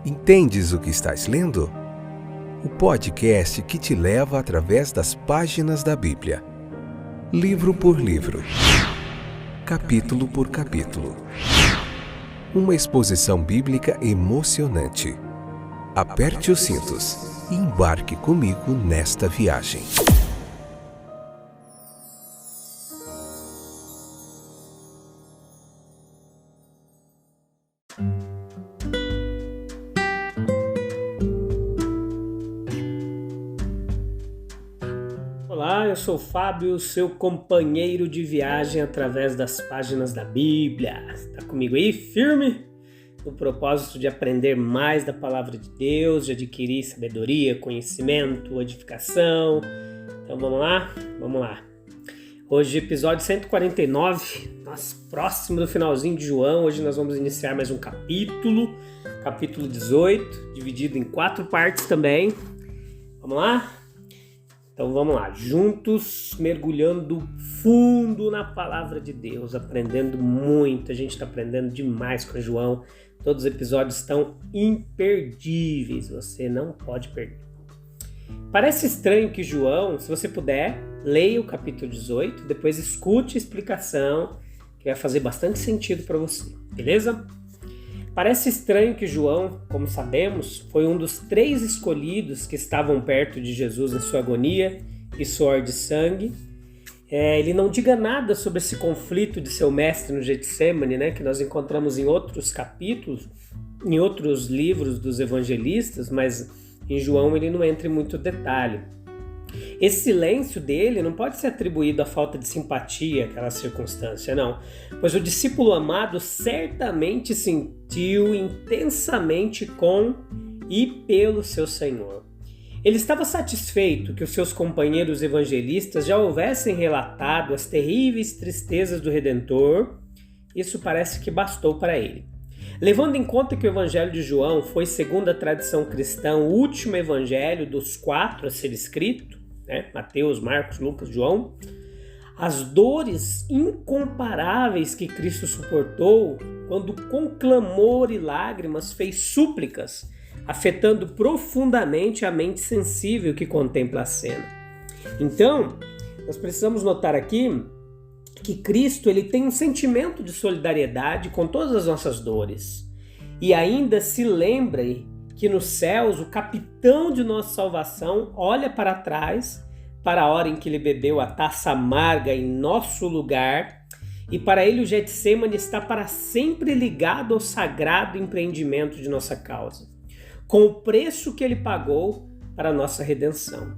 Entendes o que estás lendo? O podcast que te leva através das páginas da Bíblia. Livro por livro. Capítulo por capítulo. Uma exposição bíblica emocionante. Aperte os cintos e embarque comigo nesta viagem. Olá, eu sou o Fábio, seu companheiro de viagem através das páginas da Bíblia. Está comigo aí, firme? No propósito de aprender mais da Palavra de Deus, de adquirir sabedoria, conhecimento, edificação. Então vamos lá? Vamos lá. Hoje, episódio 149, próximo do finalzinho de João. Hoje nós vamos iniciar mais um capítulo 18, dividido em 4 partes também. Vamos lá? Então vamos lá, juntos, mergulhando fundo na Palavra de Deus, aprendendo muito. A gente está aprendendo demais com o João. Todos os episódios estão imperdíveis, você não pode perder. Parece estranho que João, se você puder, leia o capítulo 18, depois escute a explicação, que vai fazer bastante sentido para você, beleza? Parece estranho que João, como sabemos, foi um dos 3 escolhidos que estavam perto de Jesus em sua agonia e suor de sangue. Ele não diga nada sobre esse conflito de seu mestre no Getsemane, né, que nós encontramos em outros capítulos, em outros livros dos evangelistas, mas em João ele não entra em muito detalhe. Esse silêncio dele não pode ser atribuído à falta de simpatia àquela circunstância, não. Pois o discípulo amado certamente sentiu intensamente com e pelo seu Senhor. Ele estava satisfeito que os seus companheiros evangelistas já houvessem relatado as terríveis tristezas do Redentor. Isso parece que bastou para ele. Levando em conta que o Evangelho de João foi, segundo a tradição cristã, o último evangelho dos 4 a ser escrito, né? Mateus, Marcos, Lucas, João, as dores incomparáveis que Cristo suportou quando com clamor e lágrimas fez súplicas, afetando profundamente a mente sensível que contempla a cena. Então, nós precisamos notar aqui que Cristo ele tem um sentimento de solidariedade com todas as nossas dores. E ainda se lembre que nos céus o capitão de nossa salvação olha para trás, para a hora em que ele bebeu a taça amarga em nosso lugar, e para ele o Getsemane está para sempre ligado ao sagrado empreendimento de nossa causa, com o preço que ele pagou para a nossa redenção.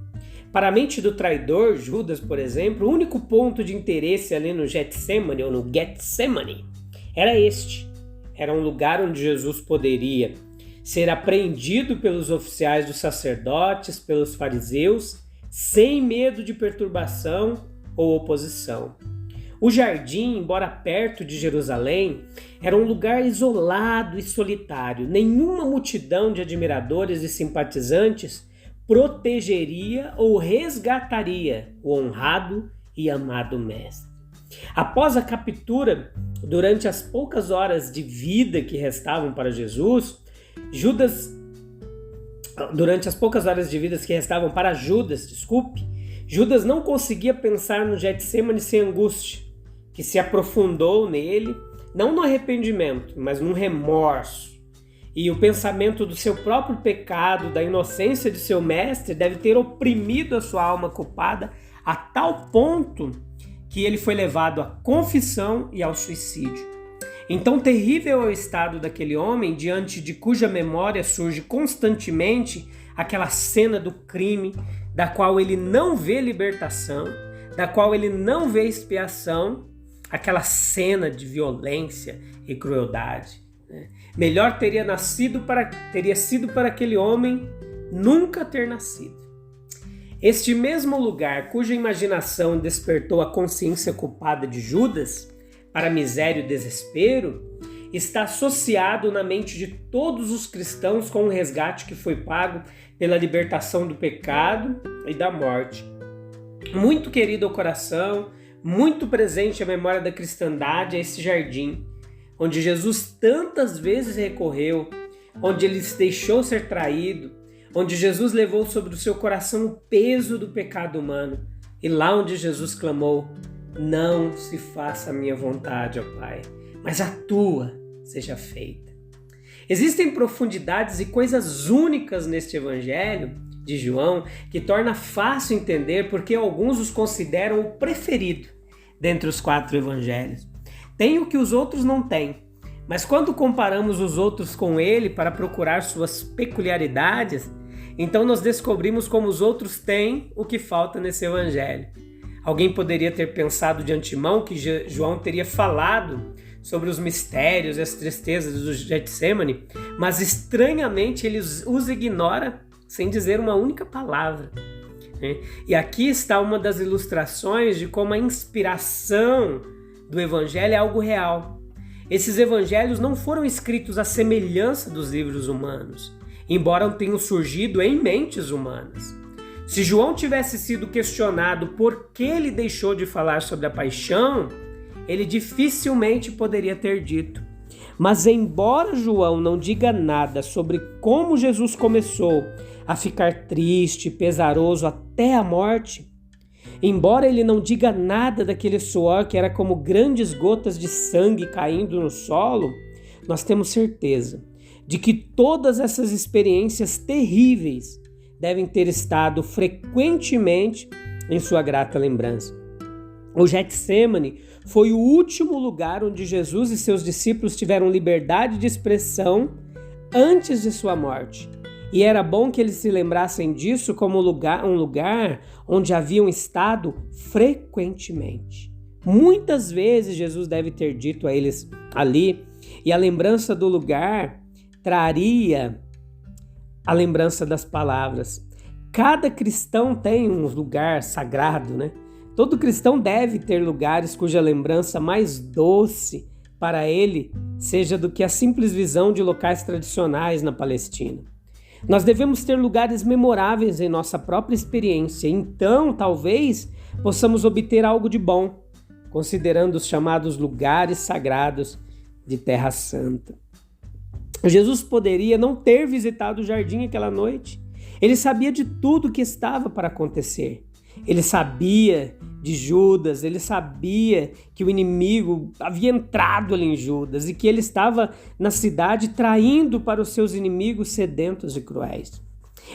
Para a mente do traidor, Judas, por exemplo, o único ponto de interesse ali no Getsemane, ou no Getsemane, era este. Era um lugar onde Jesus poderia ser apreendido pelos oficiais dos sacerdotes, pelos fariseus, sem medo de perturbação ou oposição. O jardim, embora perto de Jerusalém, era um lugar isolado e solitário. Nenhuma multidão de admiradores e simpatizantes protegeria ou resgataria o honrado e amado mestre. Após a captura, durante as poucas horas de vida que restavam para Judas não conseguia pensar no Getsemane sem angústia, que se aprofundou nele, não no arrependimento, mas num remorso. E o pensamento do seu próprio pecado, da inocência de seu mestre, deve ter oprimido a sua alma culpada a tal ponto que ele foi levado à confissão e ao suicídio. Então terrível é o estado daquele homem, diante de cuja memória surge constantemente aquela cena do crime, da qual ele não vê libertação, da qual ele não vê expiação, aquela cena de violência e crueldade. Melhor teria sido para aquele homem nunca ter nascido. Este mesmo lugar, cuja imaginação despertou a consciência culpada de Judas para a miséria e o desespero, está associado na mente de todos os cristãos com o resgate que foi pago pela libertação do pecado e da morte. Muito querido ao coração, muito presente à memória da cristandade é esse jardim, onde Jesus tantas vezes recorreu onde ele se deixou ser traído, onde Jesus levou sobre o seu coração o peso do pecado humano, e lá onde Jesus clamou: não se faça a minha vontade, ó Pai, mas a tua seja feita. Existem profundidades e coisas únicas neste evangelho de João que torna fácil entender porque alguns os consideram o preferido dentre os 4 evangelhos. Tem o que os outros não têm, mas quando comparamos os outros com ele para procurar suas peculiaridades, então nós descobrimos como os outros têm o que falta nesse evangelho. Alguém poderia ter pensado de antemão que João teria falado sobre os mistérios e as tristezas do Getsemane, mas estranhamente ele os ignora sem dizer uma única palavra. E aqui está uma das ilustrações de como a inspiração do evangelho é algo real. Esses evangelhos não foram escritos à semelhança dos livros humanos, embora tenham surgido em mentes humanas. Se João tivesse sido questionado por que ele deixou de falar sobre a paixão, ele dificilmente poderia ter dito. Mas embora João não diga nada sobre como Jesus começou a ficar triste, pesaroso até a morte, embora ele não diga nada daquele suor que era como grandes gotas de sangue caindo no solo, nós temos certeza de que todas essas experiências terríveis devem ter estado frequentemente em sua grata lembrança. O Getsemane foi o último lugar onde Jesus e seus discípulos tiveram liberdade de expressão antes de sua morte. E era bom que eles se lembrassem disso como um lugar onde haviam estado frequentemente. Muitas vezes Jesus deve ter dito a eles ali, e a lembrança do lugar traria a lembrança das palavras. Cada cristão tem um lugar sagrado, né? Todo cristão deve ter lugares cuja lembrança mais doce para ele seja do que a simples visão de locais tradicionais na Palestina. Nós devemos ter lugares memoráveis em nossa própria experiência, então talvez possamos obter algo de bom, considerando os chamados lugares sagrados de Terra Santa. Jesus poderia não ter visitado o jardim aquela noite. Ele sabia de tudo que estava para acontecer. Ele sabia de Judas, ele sabia que o inimigo havia entrado ali em Judas e que ele estava na cidade traindo para os seus inimigos sedentos e cruéis.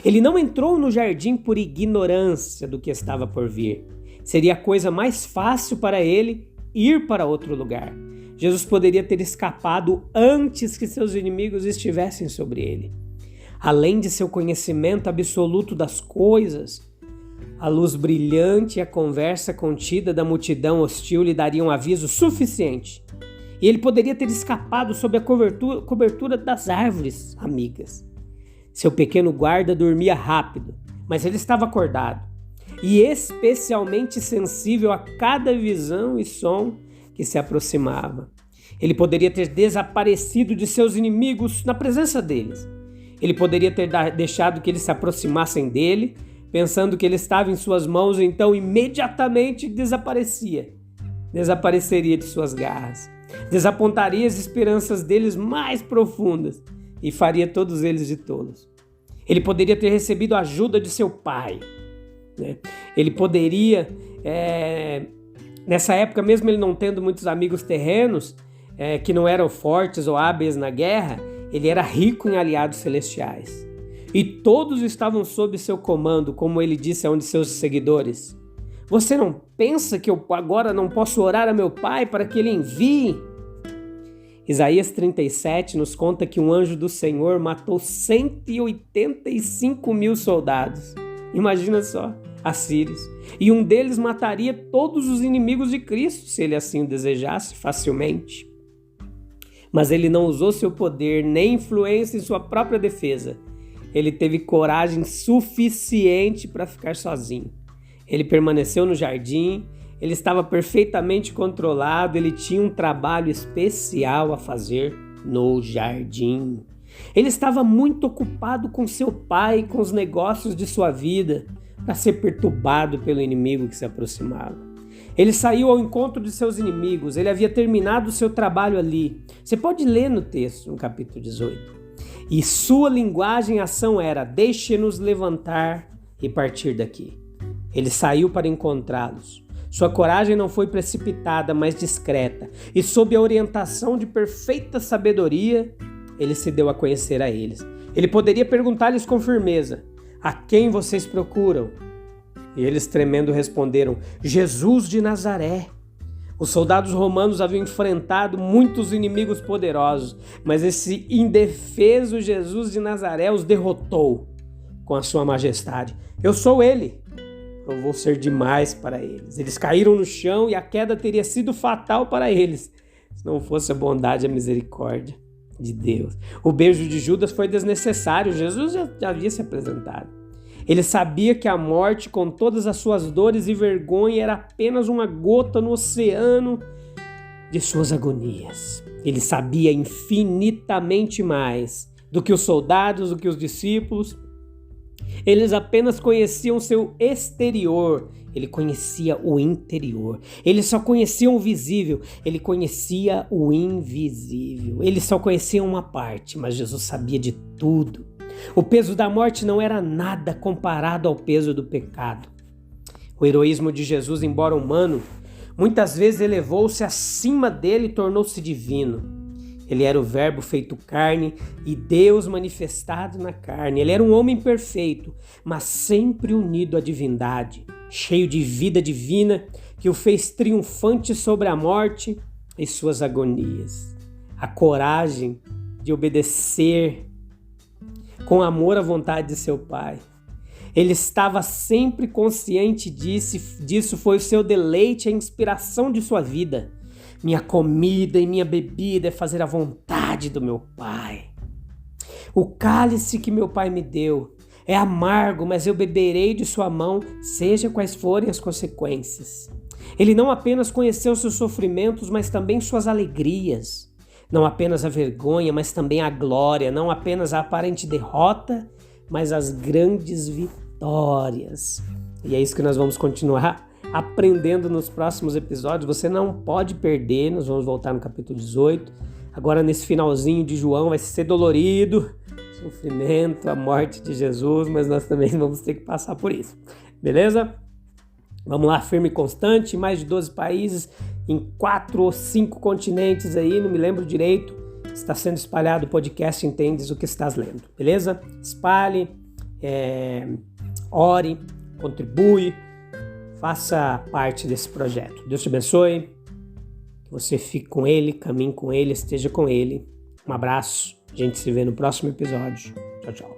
Ele não entrou no jardim por ignorância do que estava por vir. Seria a coisa mais fácil para ele ir para outro lugar. Jesus poderia ter escapado antes que seus inimigos estivessem sobre ele. Além de seu conhecimento absoluto das coisas, a luz brilhante e a conversa contida da multidão hostil lhe dariam aviso suficiente. E ele poderia ter escapado sob a cobertura das árvores amigas. Seu pequeno guarda dormia rápido, mas ele estava acordado e especialmente sensível a cada visão e som que se aproximava. Ele poderia ter desaparecido de seus inimigos na presença deles. Ele poderia ter deixado que eles se aproximassem dele, pensando que ele estava em suas mãos, e então imediatamente desapareceria de suas garras, desapontaria as esperanças deles mais profundas e faria todos eles de tolos. Ele poderia ter recebido a ajuda de seu pai, né? Ele poderia, nessa época, mesmo ele não tendo muitos amigos terrenos, que não eram fortes ou hábeis na guerra, ele era rico em aliados celestiais. E todos estavam sob seu comando, como ele disse a um de seus seguidores. Você não pensa que eu agora não posso orar a meu pai para que ele envie? Isaías 37 nos conta que um anjo do Senhor matou 185.000 soldados. Imagina só, assírios. E um deles mataria todos os inimigos de Cristo, se ele assim o desejasse, facilmente. Mas ele não usou seu poder nem influência em sua própria defesa. Ele teve coragem suficiente para ficar sozinho. Ele permaneceu no jardim, ele estava perfeitamente controlado, ele tinha um trabalho especial a fazer no jardim. Ele estava muito ocupado com seu pai e com os negócios de sua vida, para ser perturbado pelo inimigo que se aproximava. Ele saiu ao encontro de seus inimigos, ele havia terminado o seu trabalho ali. Você pode ler no texto, no capítulo 18. E sua linguagem e ação era: deixe-nos levantar e partir daqui. Ele saiu para encontrá-los. Sua coragem não foi precipitada, mas discreta. E sob a orientação de perfeita sabedoria, ele se deu a conhecer a eles. Ele poderia perguntar-lhes com firmeza: a quem vocês procuram? E eles, tremendo, responderam: Jesus de Nazaré. Os soldados romanos haviam enfrentado muitos inimigos poderosos, mas esse indefeso Jesus de Nazaré os derrotou com a sua majestade. Eu sou ele. Eu vou ser demais para eles. Eles caíram no chão e a queda teria sido fatal para eles, se não fosse a bondade e a misericórdia de Deus. O beijo de Judas foi desnecessário. Jesus já havia se apresentado. Ele sabia que a morte, com todas as suas dores e vergonha, era apenas uma gota no oceano de suas agonias. Ele sabia infinitamente mais do que os soldados, do que os discípulos. Eles apenas conheciam seu exterior, ele conhecia o interior. Eles só conheciam o visível, ele conhecia o invisível. Eles só conheciam uma parte, mas Jesus sabia de tudo. O peso da morte não era nada comparado ao peso do pecado. O heroísmo de Jesus, embora humano, muitas vezes elevou-se acima dele e tornou-se divino. Ele era o Verbo feito carne e Deus manifestado na carne. Ele era um homem perfeito, mas sempre unido à divindade, cheio de vida divina que o fez triunfante sobre a morte e suas agonias. A coragem de obedecer com amor à vontade de seu Pai. Ele estava sempre consciente disso foi o seu deleite, a inspiração de sua vida. Minha comida e minha bebida é fazer a vontade do meu Pai. O cálice que meu Pai me deu é amargo, mas eu beberei de sua mão, seja quais forem as consequências. Ele não apenas conheceu seus sofrimentos, mas também suas alegrias. Não apenas a vergonha, mas também a glória. Não apenas a aparente derrota, mas as grandes vitórias. E é isso que nós vamos continuar aprendendo nos próximos episódios. Você não pode perder. Nós vamos voltar no capítulo 18. Agora nesse finalzinho de João vai ser dolorido. Sofrimento, a morte de Jesus, mas nós também vamos ter que passar por isso. Beleza? Vamos lá, firme e constante, em mais de 12 países, em 4 ou 5 continentes aí, não me lembro direito. Está sendo espalhado o podcast Entendes o que estás lendo, beleza? Espalhe, ore, contribui, faça parte desse projeto. Deus te abençoe, que você fique com Ele, caminhe com Ele, esteja com Ele. Um abraço, a gente se vê no próximo episódio. Tchau, tchau.